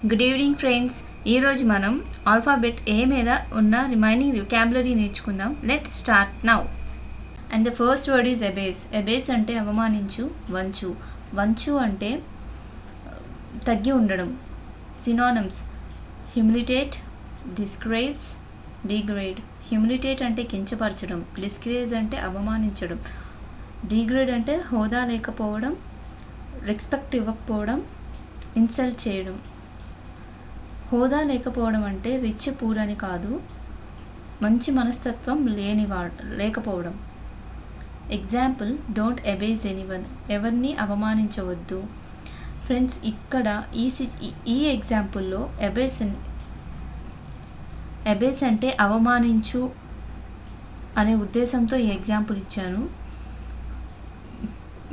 Good evening friends. ఈరోజు మనం alphabet A మీద ఉన్న రిమైనింగ్ వొకాబులరీ నేర్చుకుందాం. Let's start now. And the first word is abase. Abase అంటే అవమానించు, వంచు. వంచు అంటే తగ్గి ఉండడం. Synonyms: హ్యూమిలిటేట్, డిస్గ్రేజ్, degrade. హ్యూమిలిటేట్ అంటే కించపరచడం, డిస్గ్రేజ్ అంటే అవమానించడం, డిగ్రేడ్ అంటే హోదా లేకపోవడం, రెస్పెక్ట్ ఇవ్వకపోవడం, ఇన్సల్ట్ చేయడం. హోదా లేకపోవడం అంటే రిచ్ పూర్ అని కాదు, మంచి మనస్తత్వం లేకపోవడం. Example: don't abase anyone. ఎవరిని అవమానించవద్దు. ఫ్రెండ్స్, ఇక్కడ ఈ ఎగ్జాంపుల్లో అబేస్ అంటే అవమానించు అనే ఉద్దేశంతో ఈ ఎగ్జాంపుల్ ఇచ్చాను.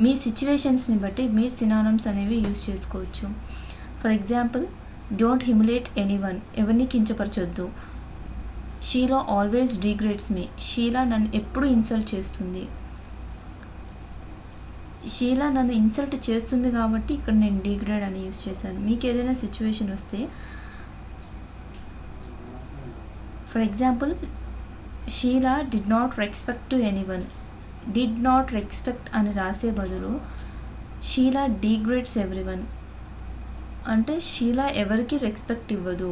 మీ సిచ్యువేషన్స్ని బట్టి మీరు సినానిమ్స్ అనేవి యూజ్ చేసుకోవచ్చు. For example, don't humiliate anyone. ఎవరిని కించపరచొద్దు. షీలా ఆల్వేస్ డిగ్రేడ్స్ మీ. షీలా నన్ను ఎప్పుడు ఇన్సల్ట్ చేస్తుంది. షీలా నన్ను ఇన్సల్ట్ చేస్తుంది కాబట్టి ఇక్కడ నేను డిగ్రేడ్ అని యూజ్ చేశాను. మీకు ఏదైనా సిచ్యువేషన్ వస్తే, for example, Sheela did not respect to anyone. Did not respect అని రాసే బదులు షీలా డిగ్రేడ్స్ ఎవ్రీవన్ అంటే షీలా ఎవరికి రెస్పెక్ట్ ఇవ్వదు.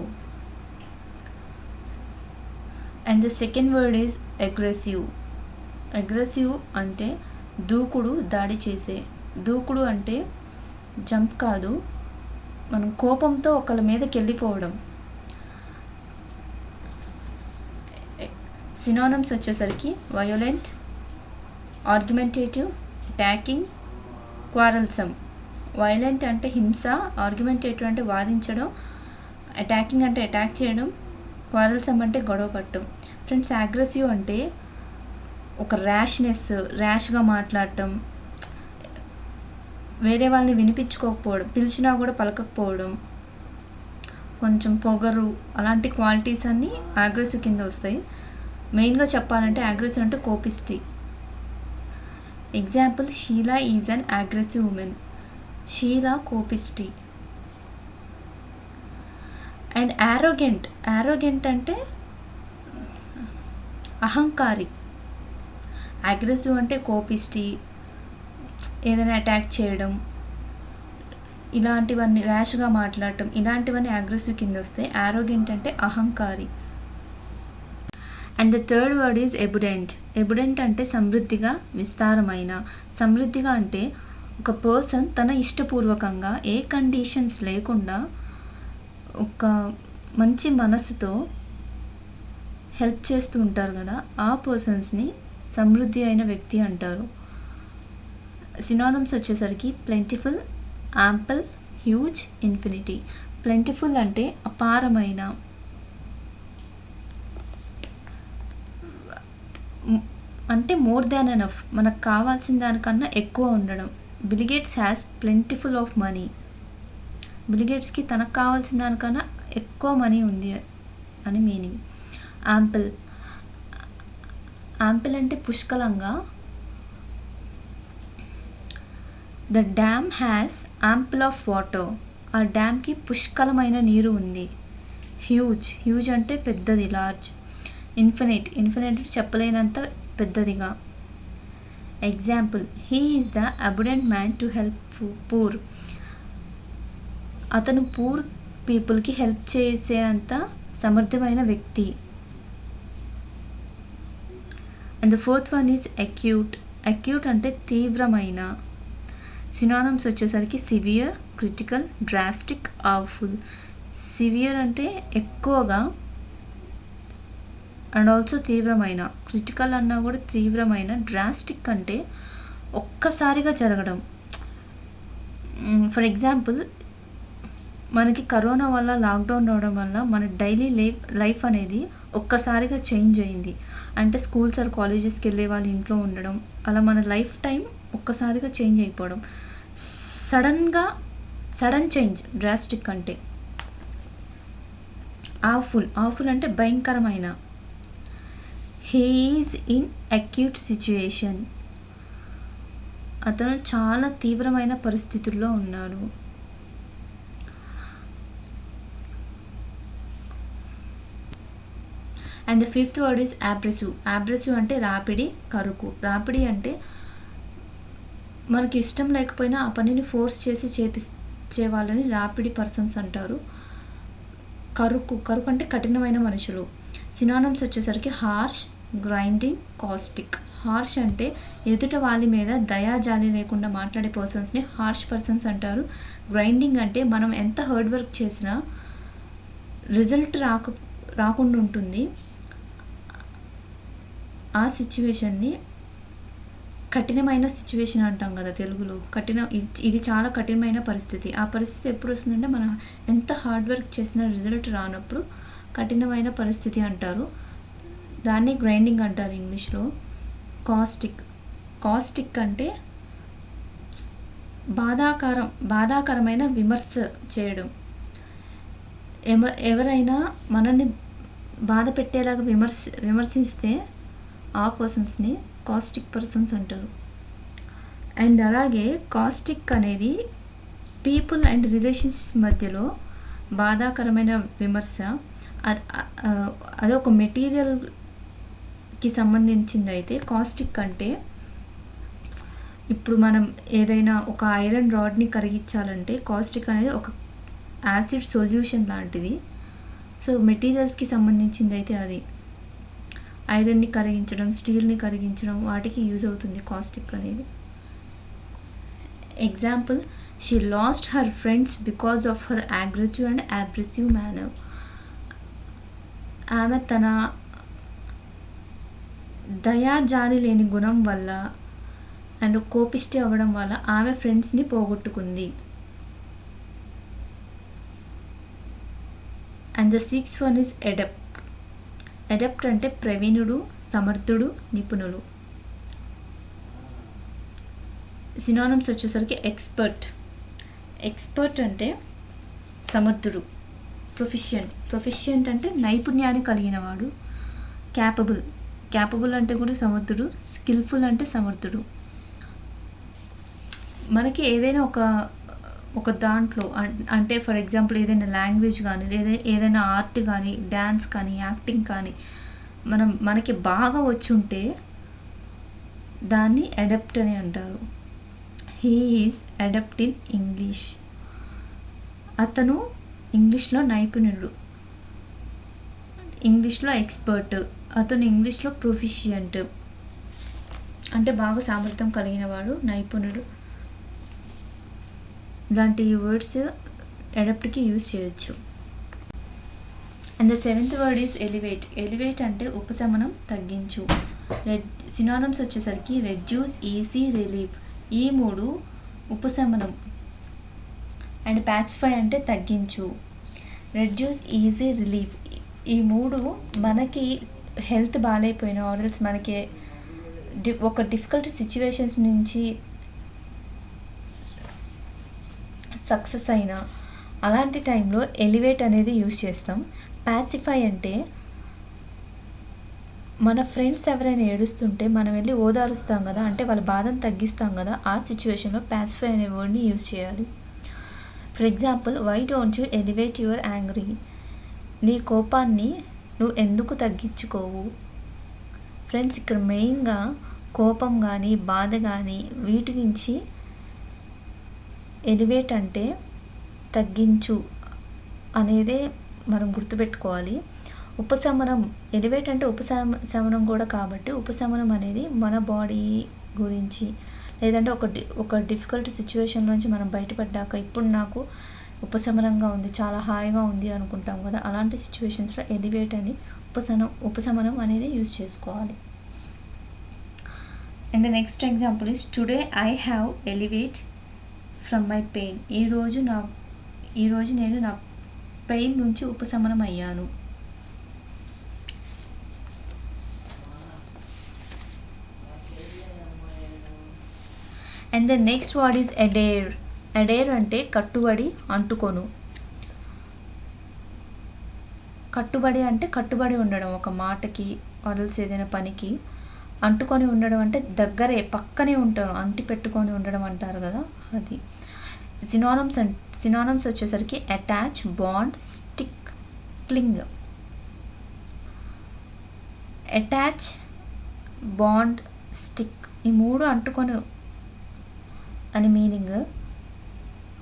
And the second word is aggressive. Aggressive అంటే దూకుడు, దాడి చేసే. దూకుడు అంటే జంప్ కాదు, మనం కోపంతో ఒకళ్ళ మీదకి వెళ్ళిపోవడం. సినానిమ్స్ వచ్చేసరికి violent, argumentative, attacking, quarrelsome. Violent అంటే హింస, ఆర్గ్యుమెంటేటివ్ అంటే వాదించడం, అటాకింగ్ అంటే అటాక్ చేయడం, క్వారల్సమ్ అంటే గొడవ పట్టడం. ఫ్రెండ్స్, అగ్రెసివ్ అంటే ఒక ర్యాష్గా మాట్లాడటం, వేరే వాళ్ళని వినిపించుకోకపోవడం, పిలిచినా కూడా పలకకపోవడం, కొంచెం పొగరు, అలాంటి క్వాలిటీస్ అన్నీ అగ్రెసివ్ కింద వస్తాయి. మెయిన్గా చెప్పాలంటే అగ్రెసివ్ అంటే కోపిస్టి. Example: Sheela is an aggressive woman. Sheela కోపిస్టి. అండ్ యారోగెంట్ అంటే అహంకారి. అగ్రెసివ్ అంటే కోపిస్టి, ఏదైనా అటాక్ చేయడం, ఇలాంటివన్నీ ర్యాష్గా మాట్లాడటం, ఇలాంటివన్నీ అగ్రెసివ్ కింద వస్తాయి. యారోగెంట్ అంటే అహంకారి. And the third word is abundant. Abundant అంటే సమృద్ధిగా, విస్తారమైన. సమృద్ధిగా అంటే ఒక పర్సన్ తన ఇష్టపూర్వకంగా ఏ కండిషన్స్ లేకుండా ఒక మంచి మనసుతో హెల్ప్ చేస్తూ ఉంటారు కదా, ఆ పర్సన్స్ని సమృద్ధి అయిన వ్యక్తి అంటారు. సినానిమ్స్ వచ్చేసరికి plentiful, ample, huge, infinity. Plentiful అంటే అపారమైన, అంటే మోర్ దాన్ ఎనఫ్, మనకు కావాల్సిన దానికన్నా ఎక్కువ ఉండడం. Bill Gates has plentiful of money. బిల్గేట్స్కి తనకు కావాల్సిన దానికన్నా ఎక్కువ మనీ ఉంది అని మీనింగ్. యాంపిల్ అంటే పుష్కలంగా. The dam has ample of water. ఆ డ్యామ్కి పుష్కలమైన నీరు ఉంది. హ్యూజ్ అంటే పెద్దది, లార్జ్. ఇన్ఫినిట్ అంటే చెప్పలేనంత పెద్దదిగా. Example: he is the abundant man to help poor. అతను పూర్ పీపుల్కి హెల్ప్ చేసే అంత సమర్థమైన వ్యక్తి. And the fourth one is acute. Acute అంటే తీవ్రమైన. సినానిమ్స్ వచ్చేసరికి severe, critical, drastic, awful. Severe అంటే ఎక్కువగా అండ్ ఆల్సో తీవ్రమైన. క్రిటికల్ అన్నా కూడా తీవ్రమైన. డ్రాస్టిక్ అంటే ఒక్కసారిగా జరగడం. ఫర్ ఎగ్జాంపుల్, మనకి కరోనా వల్ల, లాక్డౌన్ అవడం వల్ల మన డైలీ లైఫ్ అనేది ఒక్కసారిగా చేంజ్ అయింది. అంటే స్కూల్స్ ఆర్ కాలేజెస్కి వెళ్ళే వాళ్ళు ఇంట్లో ఉండడం, అలా మన లైఫ్ టైం ఒక్కసారిగా చేంజ్ అయిపోవడం. సడన్ చేంజ్ డ్రాస్టిక్ అంటే. ఆవుఫుల్ అంటే భయంకరమైన. He is in acute situation. అతను చాలా తీవ్రమైన పరిస్థితుల్లో ఉన్నారు. And the fifth word is abrasive. Abrasive అంటే రాపిడి, కరుకు. రాపిడి అంటే మనకి ఇష్టం లేకపోయినా ఆ పనిని ఫోర్స్ చేసి చేపించే వాళ్ళని రాపిడి పర్సన్స్ అంటారు. కరుకు అంటే కఠినమైన మనుషులు. సినానిమ్స్ వచ్చేసరికి హార్ష్, గ్రైండింగ్, కాస్టిక్. హార్ష్ అంటే ఎదుట వాళ్ళ మీద దయాజాలి లేకుండా మాట్లాడే పర్సన్స్ని హార్ష్ పర్సన్స్ అంటారు. గ్రైండింగ్ అంటే మనం ఎంత హార్డ్ వర్క్ చేసినా రిజల్ట్ రాకుండా ఉంటుంది, ఆ సిచ్యువేషన్ని కఠినమైన సిచ్యువేషన్ అంటాం కదా తెలుగులో. ఇది చాలా కఠినమైన పరిస్థితి. ఆ పరిస్థితి ఎప్పుడు వస్తుందంటే మనం ఎంత హార్డ్ వర్క్ చేసినా రిజల్ట్ రానప్పుడు కఠినమైన పరిస్థితి అంటారు. దాన్ని గ్రైండింగ్ అంటారు ఇంగ్లీష్లో. కాస్టిక్ అంటే బాధాకరమైన విమర్శ చేయడం. ఎవరైనా మనల్ని బాధ పెట్టేలాగా విమర్శిస్తే ఆ పర్సన్స్ని కాస్టిక్ పర్సన్స్ అంటారు. అండ్ అలాగే కాస్టిక్ అనేది పీపుల్ అండ్ రిలేషన్షిప్స్ మధ్యలో బాధాకరమైన విమర్శ. అది ఒక మెటీరియల్కి సంబంధించింది. అయితే కాస్టిక్ అంటే ఇప్పుడు మనం ఏదైనా ఒక ఐరన్ రాడ్ని కరిగించాలంటే కాస్టిక్ అనేది ఒక యాసిడ్ సొల్యూషన్ లాంటిది. సో మెటీరియల్స్కి సంబంధించింది అయితే అది ఐరన్ని కరిగించడం, స్టీల్ని కరిగించడం వాటికి యూజ్ అవుతుంది కాస్టిక్ అనేది. Example, she lost her friends because of her aggressive and abrasive manner. ఆమె తన దయాజాలి లేని గుణం వల్ల అండ్ కోపిష్టి అవ్వడం వల్ల ఆమె ఫ్రెండ్స్ని పోగొట్టుకుంది. And the sixth one is adept. Adept అంటే ప్రవీణుడు, సమర్థుడు, నిపుణులు. సినానిమ్స్ వచ్చేసరికి ఎక్స్పర్ట్ అంటే సమర్థుడు. ప్రొఫిషియంట్ అంటే నైపుణ్యాన్ని కలిగిన వాడు. క్యాపబుల్ అంటే కూడా సమర్థుడు. స్కిల్ఫుల్ అంటే సమర్థుడు. మనకి ఏదైనా ఒక దాంట్లో అంటే ఫర్ ఎగ్జాంపుల్ ఏదైనా లాంగ్వేజ్ కానీ లేదా ఏదైనా ఆర్ట్ కానీ డ్యాన్స్ కానీ యాక్టింగ్ కానీ మనకి బాగా వచ్చి ఉంటే దాన్ని అడప్ట్ అని అంటారు. He is adept in English. అతను ఇంగ్లీష్లో నైపుణ్యుడు, ఇంగ్లీష్లో ఎక్స్పర్ట్. అతను ఇంగ్లీష్లో ప్రొఫిషియంట్ అంటే బాగా సామర్థ్యం కలిగిన వాడు, నైపుణ్యుడు. ఇలాంటి వర్డ్స్ అడప్ట్కి యూజ్ చేయొచ్చు. And the seventh word is elevate. Elevate అంటే ఉపశమనం, తగ్గించు. సినానిమ్స్ వచ్చేసరికి రెడ్యూస్, ఈజీ, రిలీఫ్. ఈ మూడు ఉపశమనం. అండ్ పాసిఫై అంటే తగ్గించు. రెడ్యూస్, ఈజీ, రిలీఫ్ ఈ మూడు మనకి హెల్త్ బాగాలేకపోయినా ఆర్ఎల్స్ మనకి ఒక డిఫికల్ట్ సిచ్యువేషన్స్ నుంచి సక్సెస్ అయినా అలాంటి టైంలో ఎలివేట్ అనేది యూజ్ చేస్తాం. పాసిఫై అంటే మన ఫ్రెండ్స్ ఎవరైనా ఏడుస్తుంటే మనం వెళ్ళి ఓదారుస్తాం కదా, అంటే వాళ్ళ బాధను తగ్గిస్తాం కదా, ఆ సిచ్యువేషన్లో పాసిఫై అనే వర్డ్ని యూజ్ చేయాలి. For example, why don't you elevate your angry. నీ కోపాన్ని నువ్వు ఎందుకు తగ్గించుకోవు. ఫ్రెండ్స్, ఇక్కడ మెయిన్గా కోపం కానీ బాధ కానీ వీటి నుంచి ఎలివేట్ అంటే తగ్గించు అనేదే మనం గుర్తుపెట్టుకోవాలి. ఉపశమనం, ఎలివేట్ అంటే ఉపశమనం కూడా కాబట్టి ఉపశమనం అనేది మన బాడీ గురించి లేదంటే ఒక డిఫికల్ట్ సిచ్యువేషన్ నుంచి మనం బయటపడ్డాక ఇప్పుడు నాకు ఉపశమనంగా ఉంది, చాలా హాయిగా ఉంది అనుకుంటాం కదా, అలాంటి సిచ్యువేషన్స్లో ఎలివేట్ అని ఉపశమనం అనేది యూజ్ చేసుకోవాలి. And the next example is today I have elevate from my pain. ఈరోజు నేను నా పెయిన్ నుంచి ఉపశమనం అయ్యాను. And the next word is adhere. Adhere అంటే కట్టుబడి, అంటుకొను. కట్టుబడి అంటే కట్టుబడి ఉండడం ఒక మాటకి ఆర్ఎల్స్ ఏదైనా పనికి. అంటుకొని ఉండడం అంటే దగ్గరే పక్కనే ఉంటాం, అంటి పెట్టుకొని ఉండడం అంటారు కదా అది. సినానిమ్స్ వచ్చేసరికి attach, bond, stick, cling. Attach, bond, stick, ఈ మూడు అంటుకొని అని మీనింగ్.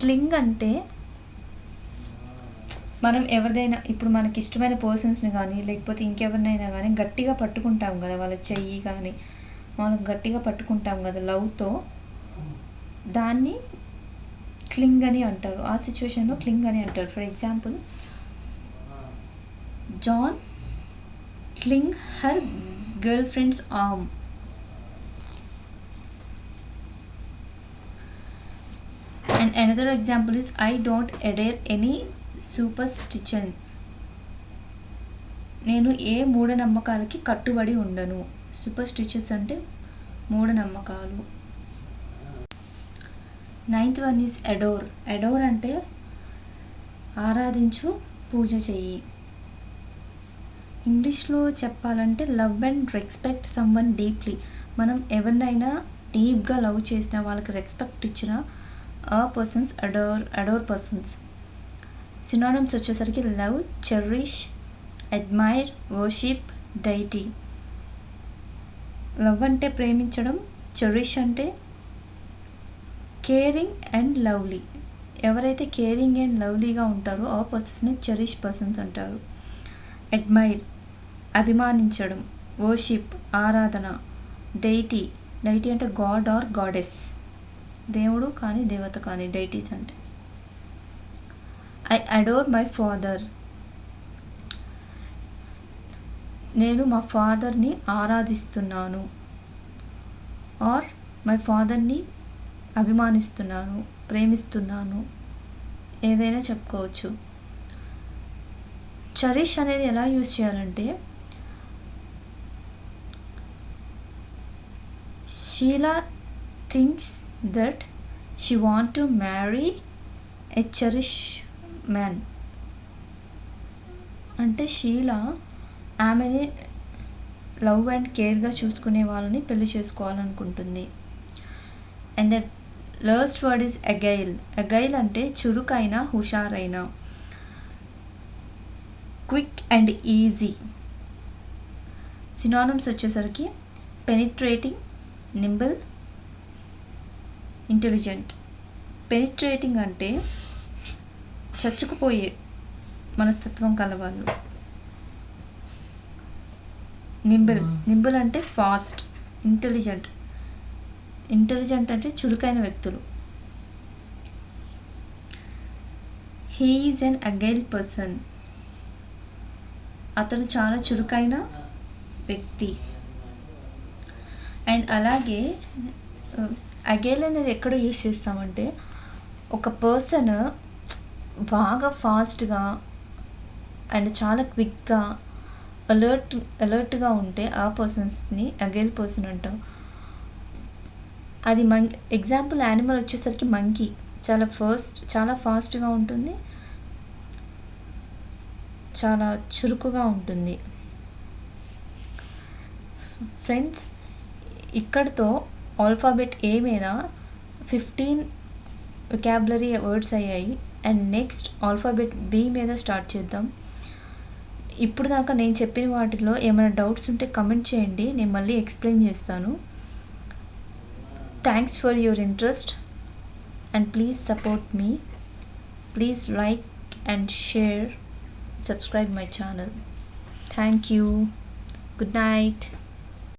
క్లింగ్ అంటే మనం ఎవరిదైనా ఇప్పుడు మనకి ఇష్టమైన పర్సన్స్ని కానీ లేకపోతే ఇంకెవరినైనా కానీ గట్టిగా పట్టుకుంటాం కదా, వాళ్ళ చెయ్యి కానీ మనం గట్టిగా పట్టుకుంటాం కదా లవ్తో, దాన్ని క్లింగ్ అని అంటారు. ఆ సిచ్యువేషన్లో క్లింగ్ అని అంటారు. For example, John cling her girlfriend's arm. And another example is I don't adhere any superstition. నేను ఏ మూఢనమ్మకాలకి కట్టుబడి ఉండను. సూపర్స్టిషియస్ అంటే మూఢనమ్మకాలు. 9th one is adore. Adore అంటే ఆరాధించు, పూజ చెయ్యి. ఇంగ్లీష్లో చెప్పాలంటే love and respect someone deeply. మనం ఎవరినైనా డీప్గా లవ్ చేసినా, వాళ్ళకి రెస్పెక్ట్ ఇచ్చినా పర్సన్స్ అడోర్ పర్సన్స్. సినానిమ్స్ వచ్చేసరికి love, cherish, admire, worship, deity. Love అంటే ప్రేమించడం, చెరిష్ అంటే కేరింగ్ అండ్ లవ్లీ. ఎవరైతే కేరింగ్ అండ్ లవ్లీగా ఉంటారో ఆ పర్సన్స్ని చెరిష్ పర్సన్స్ అంటారు. అడ్మైర్ అభిమానించడం, వర్షిప్ ఆరాధన, డైటీ అంటే గాడ్ ఆర్ గాడెస్, దేవుడు కానీ దేవత కానీ డైటీస్ అంటే. I adore my father. నేను మా ఫాదర్ని ఆరాధిస్తున్నాను, ఆర్ మై ఫాదర్ని అభిమానిస్తున్నాను, ప్రేమిస్తున్నాను, ఏదైనా చెప్పుకోవచ్చు. చెరిష్ అనేది ఎలా యూజ్ చేయాలంటే, Sheela thinks that she want to marry a cherish man. అంటే షీలా ఆమెని లవ్ అండ్ కేర్గా చూసుకునే వాళ్ళని పెళ్లి చేసుకోవాలనుకుంటుంది. And the last word is agile. Agile అంటే చురుకైన, హుషారైన, క్విక్ అండ్ ఈజీ. సినానిమ్స్ వచ్చేసరికి పెనిట్రేటింగ్, నింబుల్, ఇంటెలిజెంట్. పెనిట్రేటింగ్ అంటే చచ్చుకుపోయే మనస్తత్వం కలవాళ్ళు. నింబుల్ అంటే ఫాస్ట్. ఇంటెలిజెంట్ అంటే చురుకైన వ్యక్తులు. He is an agile person. అతను చాలా చురుకైన వ్యక్తి. అండ్ అలాగే అగైల్ అనేది ఎక్కడ యూజ్ చేస్తామంటే, ఒక పర్సన్ బాగా ఫాస్ట్గా అండ్ చాలా క్విక్గా అలర్ట్గా ఉంటే ఆ పర్సన్స్ని అగైల్ పర్సన్ అంటాం. అది ఎగ్జాంపుల్ యానిమల్ వచ్చేసరికి మంకీ చాలా ఫాస్ట్గా ఉంటుంది, చాలా చురుకుగా ఉంటుంది. ఫ్రెండ్స్, ఇక్కడితో ఆల్ఫాబెట్ ఏ మీద 15 వొకాబులరీ వర్డ్స్ అయ్యాయి. అండ్ నెక్స్ట్ ఆల్ఫాబెట్ బి మీద స్టార్ట్ చేద్దాం. ఇప్పుడు దాకా నేను చెప్పిన వాటిలో ఏమైనా డౌట్స్ ఉంటే కమెంట్ చేయండి, నేను మళ్ళీ ఎక్స్ప్లెయిన్ చేస్తాను. Thanks for your interest and please support me. Please like and share, subscribe my channel. Thank you. Good night.